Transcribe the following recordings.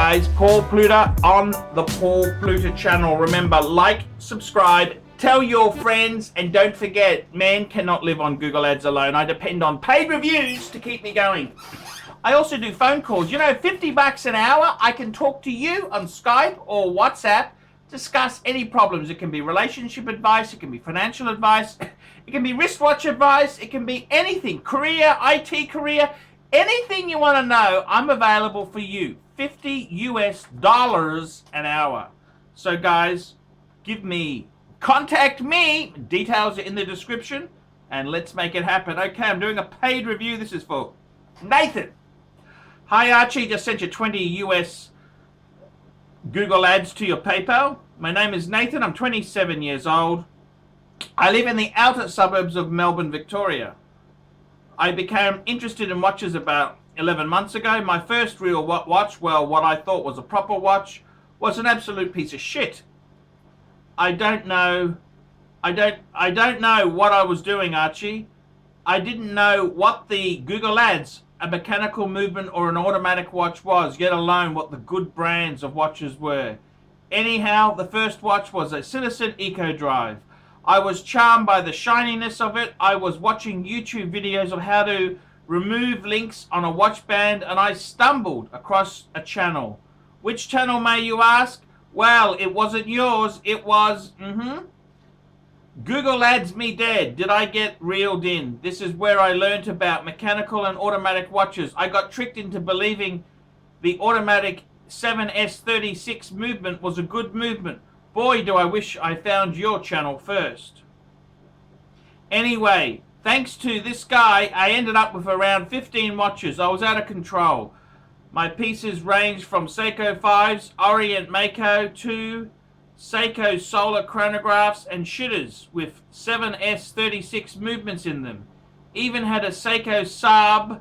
guys, Paul Pluta on the Paul Pluta channel. Remember, like, subscribe, tell your friends, and don't forget, man cannot live on Google Ads alone. I depend on paid reviews to keep me going. I also do phone calls. You know, 50 bucks an hour, I can talk to you on Skype or WhatsApp, discuss any problems. It can be relationship advice, it can be financial advice, it can be wristwatch advice, it can be anything, career, IT career, anything you want to know, I'm available for you. $50 US an hour. So guys, contact me, details are in the description, and let's make it happen. Okay, I'm doing a paid review. This is for Nathan. Hi Archie, just sent you 20 US Google Ads to your PayPal. My name is Nathan, I'm 27 years old. I live in the outer suburbs of Melbourne, Victoria. I became interested in watches about 11 months ago. My first real watch, well, what I thought was a proper watch, was an absolute piece of shit. I don't know what I was doing, Archie. I didn't know what the Google Ads, a mechanical movement or an automatic watch was, yet alone what the good brands of watches were. Anyhow, the first watch was a Citizen Eco Drive. I was charmed by the shininess of it. I was watching YouTube videos of how to remove links on a watch band, and I stumbled across a channel. Which channel, may you ask? Well, it wasn't yours. It was, Google Ads me dead. Did I get reeled in? This is where I learned about mechanical and automatic watches. I got tricked into believing the automatic 7S36 movement was a good movement. Boy, do I wish I found your channel first. Anyway, thanks to this guy, I ended up with around 15 watches. I was out of control. My pieces range from Seiko 5s, Orient Mako to Seiko solar chronographs and shitters with 7S36 movements in them. Even had a Seiko Saab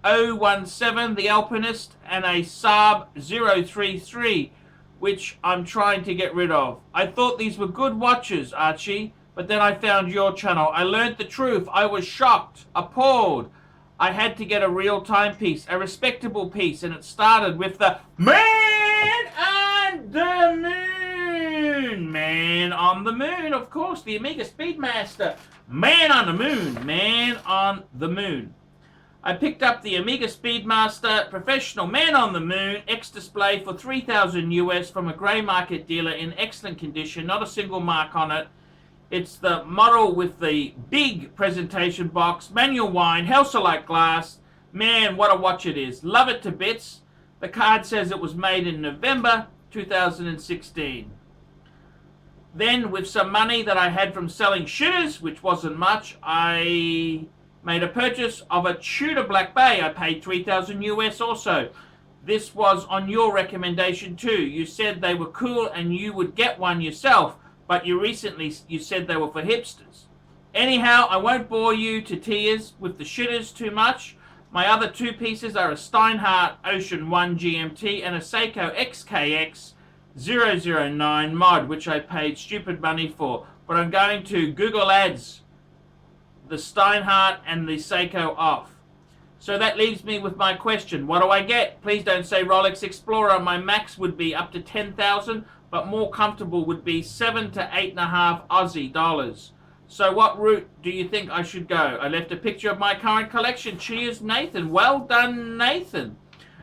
017, the Alpinist, and a Saab 033, which I'm trying to get rid of. I thought these were good watches, Archie, but then I found your channel. I learned the truth. I was shocked, appalled. I had to get a real timepiece, a respectable piece, and it started with the Man on the Moon. Man on the Moon, of course, the Omega Speedmaster. Man on the Moon, Man on the Moon. I picked up the Omega Speedmaster Professional Man on the Moon X display for $3,000 US from a grey market dealer in excellent condition, not a single mark on it. It's the model with the big presentation box, manual wind, Helsolite glass. Man, what a watch it is. Love it to bits. The card says it was made in November 2016. Then, with some money that I had from selling shitters, which wasn't much, I made a purchase of a Tudor Black Bay. I paid $3,000 US also. This was on your recommendation too. You said they were cool and you would get one yourself, but you said they were for hipsters. Anyhow, I won't bore you to tears with the shitters too much. My other two pieces are a Steinhardt Ocean 1 GMT and a Seiko XKX 009 mod, which I paid stupid money for. But I'm going to Google Ads the Steinhardt and the Seiko off. So that leaves me with my question. What do I get? Please don't say Rolex Explorer. My max would be up to 10,000, but more comfortable would be 7 to 8.5 Aussie dollars. So what route do you think I should go? I left a picture of my current collection. Cheers, Nathan. Well done, Nathan.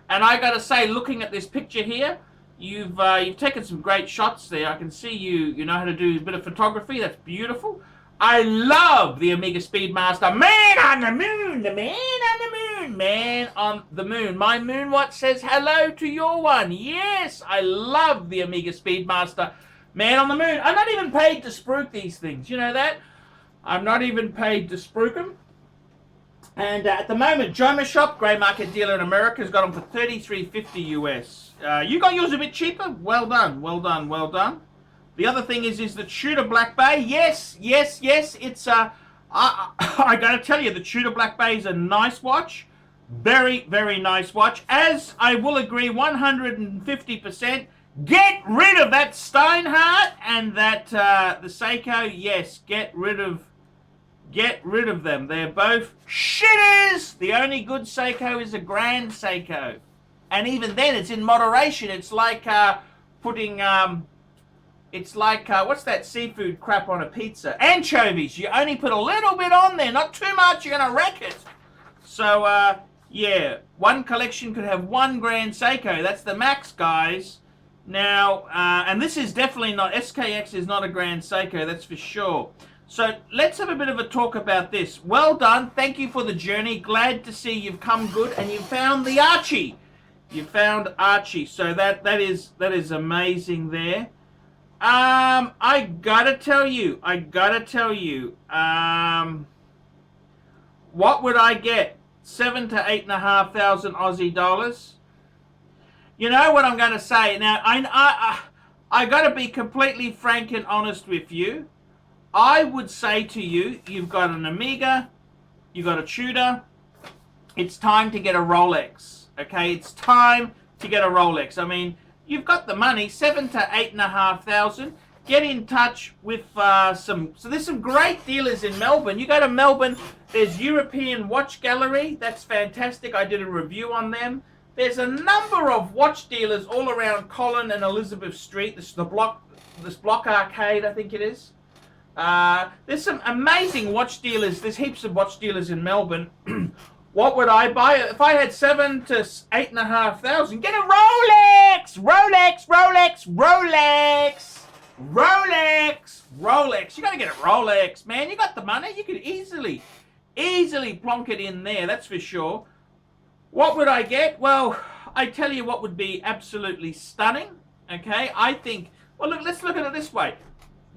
And I gotta say, looking at this picture here, you've taken some great shots there. I can see you know how to do a bit of photography. That's beautiful. I love the Omega Speedmaster. Man on the Moon, the Man on the Moon, Man on the Moon. My moon watch says hello to your one. Yes, I love the Omega Speedmaster, Man on the Moon. I'm not even paid to spruik these things. You know that? I'm not even paid to spruik them. And at the moment, Joma Shop, grey market dealer in America, has got them for $33.50 US. You got yours a bit cheaper? Well done, well done, well done. The other thing is the Tudor Black Bay. Yes, it's I gotta tell you, the Tudor Black Bay is a nice watch. Very, very nice watch. As I will agree 150%, get rid of that Steinhardt and that the Seiko. Yes, get rid of them. They're both shitters. The only good Seiko is a Grand Seiko. And even then, it's in moderation. It's like putting, what's that seafood crap on a pizza? Anchovies. You only put a little bit on there, not too much. You're going to wreck it. So, yeah, one collection could have 1 grand Seiko. That's the max, guys. Now, and this is definitely not, SKX is not a grand Seiko, that's for sure. So let's have a bit of a talk about this. Well done. Thank you for the journey. Glad to see you've come good and you found the Archie. You found Archie. So that is amazing there. I gotta tell you, what would I get? 7,000 to 8,500 Aussie dollars. You know what I'm going to say now. I got to be completely frank and honest with you. I would say to you, you've got an Amiga, you've got a Tudor. It's time to get a Rolex. Okay, it's time to get a Rolex. I mean, you've got the money, 7,000 to 8,500. Get in touch with so there's some great dealers in Melbourne. You go to Melbourne, there's European Watch Gallery. That's fantastic. I did a review on them. There's a number of watch dealers all around Collin and Elizabeth Street. This block arcade, I think it is. There's some amazing watch dealers. There's heaps of watch dealers in Melbourne. What would I buy? If I had 7,000 to 8,500, get a Rolex! Rolex, Rolex, Rolex! Rolex! Rolex! You gotta get a Rolex, man. You got the money. You could easily plonk it in there, that's for sure. What would I get? Well, I tell you what would be absolutely stunning. Okay, I think. Well, look. Let's look at it this way.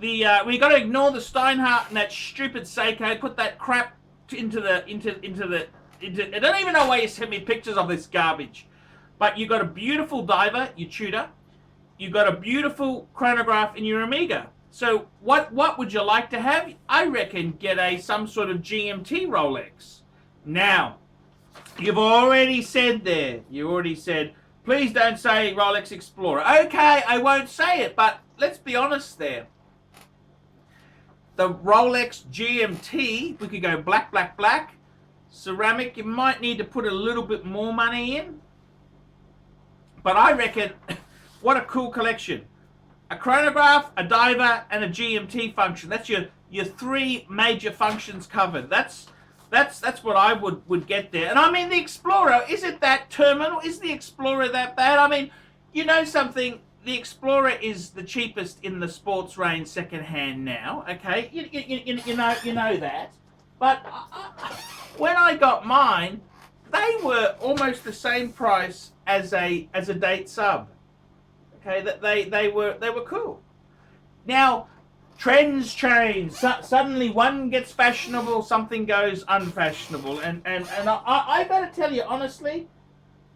We got to ignore the Steinhardt and that stupid Seiko. Put that crap into the. I don't even know why you sent me pictures of this garbage. But you got a beautiful diver, your Tudor. You got a beautiful chronograph in your Amiga. So what would you like to have? I reckon get some sort of GMT Rolex. Now. You've already said there, please don't say Rolex Explorer. Okay, I won't say it, but let's be honest there. The Rolex GMT, we could go black, black, black. Ceramic, you might need to put a little bit more money in. But I reckon, what a cool collection. A chronograph, a diver, and a GMT function. That's your 3 major functions covered. That's what I would get there. And I mean, the Explorer, is it that terminal? Is the Explorer that bad? I mean, you know something, the Explorer is the cheapest in the sports range secondhand now, okay? You know that. But when I got mine, they were almost the same price as a date sub. Okay, that they were cool. Now, trends change. Suddenly one gets fashionable, something goes unfashionable. And I gotta tell you, honestly,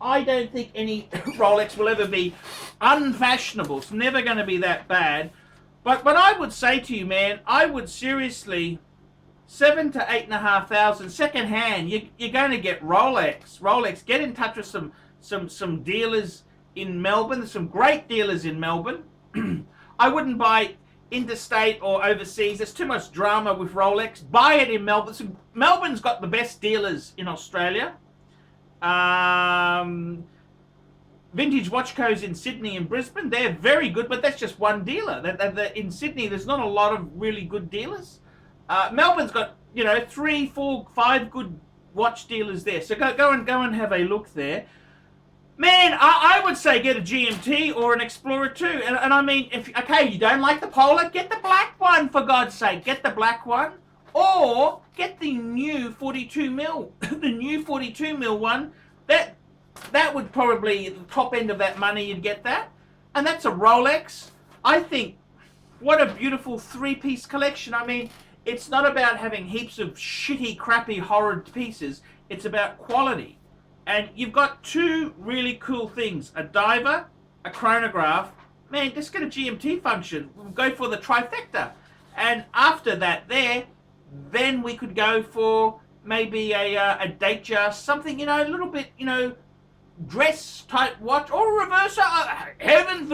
I don't think any Rolex will ever be unfashionable. It's never going to be that bad. But I would say to you, man, I would seriously, 7,000 to 8,500 second hand, you're going to get Rolex. Get in touch with some dealers in Melbourne. There's some great dealers in Melbourne. I wouldn't buy interstate or overseas. There's too much drama with Rolex. Buy it in Melbourne. So Melbourne's got the best dealers in Australia. Vintage Watch Co's in Sydney and Brisbane. They're very good, but that's just one dealer. In Sydney, there's not a lot of really good dealers. Melbourne's got 3, 4, 5 good watch dealers there. So go and have a look there. Man, I would say get a GMT or an Explorer too. And I mean, if you don't like the Polar, get the black one, for God's sake. Get the black one. Or get the new 42mm. The new 42mm one. That would probably, the top end of that money, you'd get that. And that's a Rolex. I think, what a beautiful 3-piece collection. I mean, it's not about having heaps of shitty, crappy, horrid pieces. It's about quality. And you've got 2 really cool things. A diver, a chronograph. Man, just get a GMT function. We'll go for the trifecta. And after that then we could go for maybe a Datejust, something, a little bit, dress type watch, or a reverser. Heaven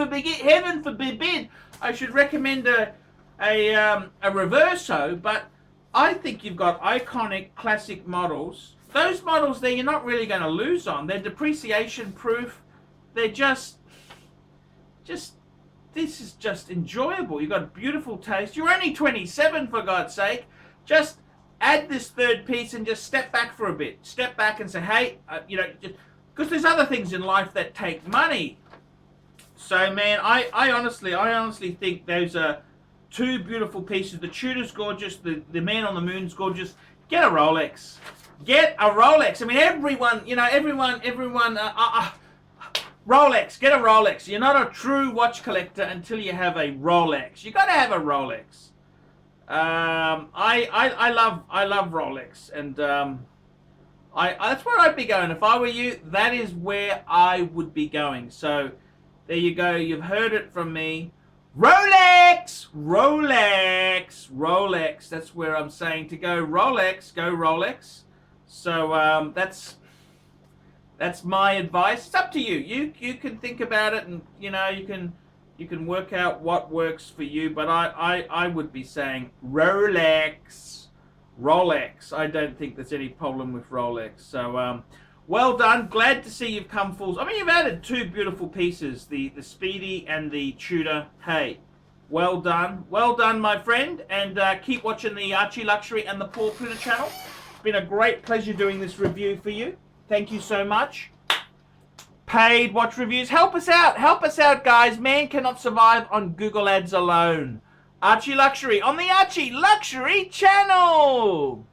forbid. I should recommend a reverso, but I think you've got iconic classic models. Those models there, you're not really going to lose on. They're depreciation proof. they're just this is just enjoyable. You've got a beautiful taste. You're only 27, for God's sake. Just add this third piece and just step back for a bit. Step back and say, hey, you know, because there's other things in life that take money. So, man, I honestly think those are two beautiful pieces. The tutor's gorgeous. The man on the moon's gorgeous. Get a Rolex. Get a Rolex. I mean, everyone, Rolex. Get a Rolex. You're not a true watch collector until you have a Rolex. You got to have a Rolex. I love Rolex, and that's where I'd be going if I were you. That is where I would be going. So there you go. You've heard it from me. Rolex, Rolex, Rolex. That's where I'm saying to go. Rolex, go Rolex. So that's my advice. It's up to you. You can think about it, and you know you can work out what works for you. But I would be saying Rolex, Rolex. I don't think there's any problem with Rolex. So well done. Glad to see you've come full. I mean, you've added two beautiful pieces, the Speedy and the Tudor. Hey, well done. Well done, my friend. And keep watching the Archie Luxury and the Paul Pluta channel. It's been a great pleasure doing this review for you. Thank you so much. Paid watch reviews. Help us out. Help us out, guys. Man cannot survive on Google Ads alone. Archie Luxury on the Archie Luxury channel.